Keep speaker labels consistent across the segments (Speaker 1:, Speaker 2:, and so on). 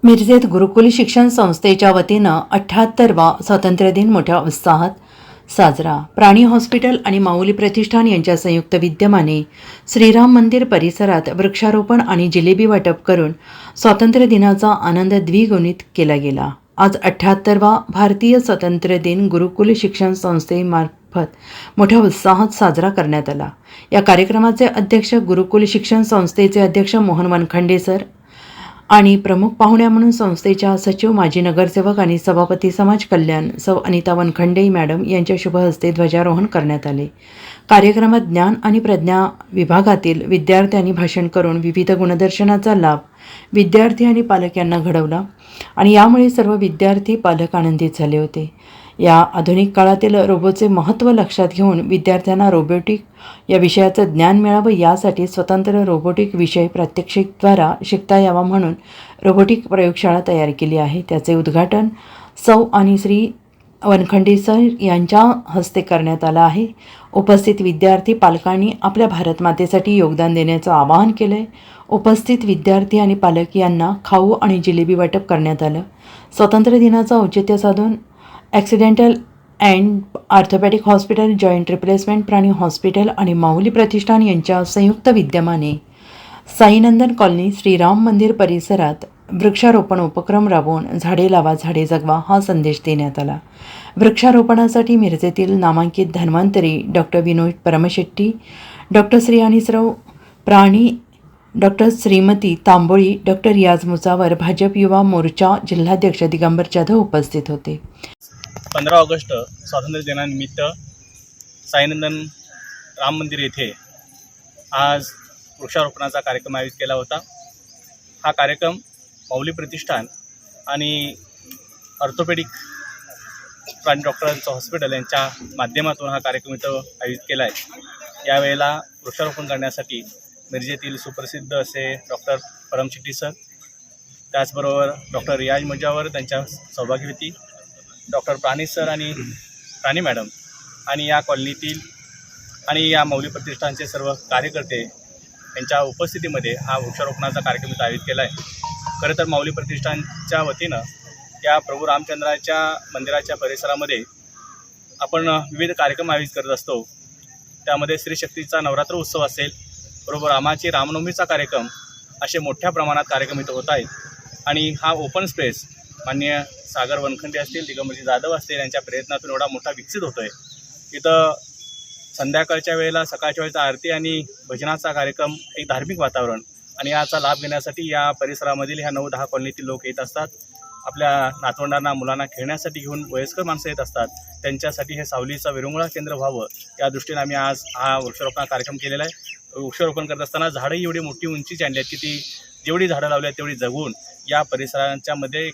Speaker 1: मिरजेत गुरुकुल शिक्षण संस्थेच्या वतीनं 78वा स्वातंत्र्य दिन मोठ्या उत्साहात साजरा. प्राणी हॉस्पिटल आणि माऊली प्रतिष्ठान यांच्या संयुक्त विद्यमाने श्रीराम मंदिर परिसरात वृक्षारोपण आणि जिलेबी वाटप करून स्वातंत्र्य दिनाचा आनंद द्विगुणित केला गेला. आज 78वा भारतीय स्वातंत्र्य दिन गुरुकुल शिक्षण संस्थेमार्फत मोठ्या उत्साहात साजरा करण्यात आला. या कार्यक्रमाचे अध्यक्ष गुरुकुल शिक्षण संस्थेचे अध्यक्ष मोहन वनखंडे सर आणि प्रमुख पाहुण्या म्हणून संस्थेच्या सचिव, माजी नगरसेवक आणि सभापती समाज कल्याण सौ अनिता वनखंडे मॅडम यांच्या शुभ हस्ते ध्वजारोहण करण्यात आले. कार्यक्रमात ज्ञान आणि प्रज्ञा विभागातील विद्यार्थ्यांनी भाषण करून विविध गुणदर्शनाचा लाभ विद्यार्थी आणि पालक यांना घडवला आणि यामुळे सर्व विद्यार्थी पालक आनंदित झाले होते. या आधुनिक काळातील रोबोटचे महत्त्व लक्षात घेऊन विद्यार्थ्यांना रोबोटिक या विषयाचं ज्ञान मिळावं यासाठी स्वतंत्र रोबोटिक विषय प्रात्यक्षिकद्वारा शिकता यावा म्हणून रोबोटिक प्रयोगशाळा तयार केली आहे. त्याचे उद्घाटन सौ आणि श्री वनखंडे सर यांच्या हस्ते करण्यात आलं आहे. उपस्थित विद्यार्थी पालकांनी आपल्या भारत मातेसाठी योगदान देण्याचं आवाहन केलं आहे. उपस्थित विद्यार्थी आणि पालक यांना खाऊ आणि जिलेबी वाटप करण्यात आलं. स्वातंत्र्य दिनाचं औचित्य साधून accidental and orthopaedic hospital, joint replacement प्राणी हॉस्पिटल आणि माऊली प्रतिष्ठान यांच्या संयुक्त विद्यमाने साईनंदन कॉलनी श्रीराम मंदिर परिसरात वृक्षारोपण उपक्रम राबवून झाडे लावा झाडे जगवा हा संदेश देण्यात आला. वृक्षारोपणासाठी मिरजेतील नामांकित धन्वंतरी डॉक्टर विनोद परमशेट्टी, डॉक्टर श्री आणि श्रव प्राणी, डॉक्टर श्रीमती तांबोळी, डॉक्टर रियाज मुसावर, भाजप युवा मोर्चा जिल्हाध्यक्ष दिगंबर जाधव उपस्थित होते.
Speaker 2: 15 ऑगस्ट स्वातंत्र्य दिनानिमित्त साईनंदन राम मंदिर येथे आज वृक्षारोपणाचा कार्यक्रम आयोजित केला होता. हा कार्यक्रम माऊली प्रतिष्ठान आणि ऑर्थोपेडिक प्राणी डॉक्टरांचं हॉस्पिटल यांच्या माध्यमातून हा कार्यक्रम इथं आयोजित केला आहे. यावेळेला वृक्षारोपण करण्यासाठी मिरजेतील सुप्रसिद्ध असे डॉक्टर परमशेट्टी सर, त्याचबरोबर डॉक्टर रियाज मुजावर त्यांच्या सहभागी होती, डॉक्टर प्राणी सर आणि प्राणी मॅडम आणि या कॉलनीतील आणि या माऊली प्रतिष्ठानचे सर्व कार्यकर्ते यांच्या उपस्थितीमध्ये हा वृक्षारोपणाचा कार्यक्रम इथं आयोजित केला आहे. खरं तर माऊली प्रतिष्ठानच्या वतीनं या प्रभू रामचंद्राच्या मंदिराच्या परिसरामध्ये आपण विविध कार्यक्रम आयोजित करत असतो. त्यामध्ये श्रीशक्तीचा नवरात्र उत्सव असेल, बरोबर रामाची रामनवमीचा कार्यक्रम, असे मोठ्या प्रमाणात कार्यक्रम इथं होत आहेत. आणि हा ओपन स्पेस माननीय सागर वनखंडे असतील, दिगंबरजी जाधव असतील यांच्या प्रयत्नातून एवढा मोठा विकसित होतो आहे. इथं संध्याकाळच्या वेळेला, सकाळच्या वेळेचा आरती आणि भजनाचा कार्यक्रम, एक धार्मिक वातावरण आणि याचा लाभ घेण्यासाठी या परिसरामधील ह्या 9-10 कॉलनीतील लोक येत असतात. आपल्या नातवंडांना, मुलांना खेळण्यासाठी घेऊन वयस्कर माणसं येत असतात. त्यांच्यासाठी हे सावलीचा विरंगुळा केंद्र व्हावं या दृष्टीने आम्ही आज हा वृक्षारोपण कार्यक्रम केलेला आहे. वृक्षारोपण करत असताना झाडंही एवढी मोठी उंचीची आणली आहेत की ती जेवढी झाडं लावली आहेत तेवढी जगवून या परिसरांच्यामध्ये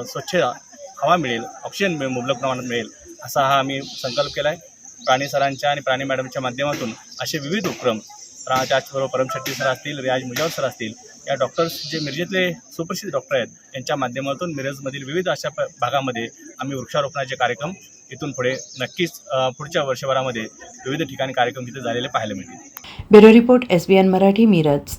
Speaker 2: स्वच्छ हवा मिळेल, ऑक्सिजन मुबलक प्रमाणात मिळेल, असा हा आम्ही संकल्प केला आहे. प्राणी सरांच्या आणि प्राणी मॅडमच्या माध्यमातून असे विविध उपक्रम, त्याचबरोबर परमशेट्टी सर असतील, रियाज मुजावर सर असतील, या डॉक्टर्स जे मिरजेतले सुप्रसिद्ध डॉक्टर आहेत यांच्या माध्यमातून मिरजमधील विविध अशा भागामध्ये आम्ही वृक्षारोपणाचे कार्यक्रम इथून पुढे नक्कीच पुढच्या वर्षभरामध्ये विविध ठिकाणी कार्यक्रम तिथे झालेले पाहायला मिळतील.
Speaker 1: Bureau report SBN Marathi, Miraj.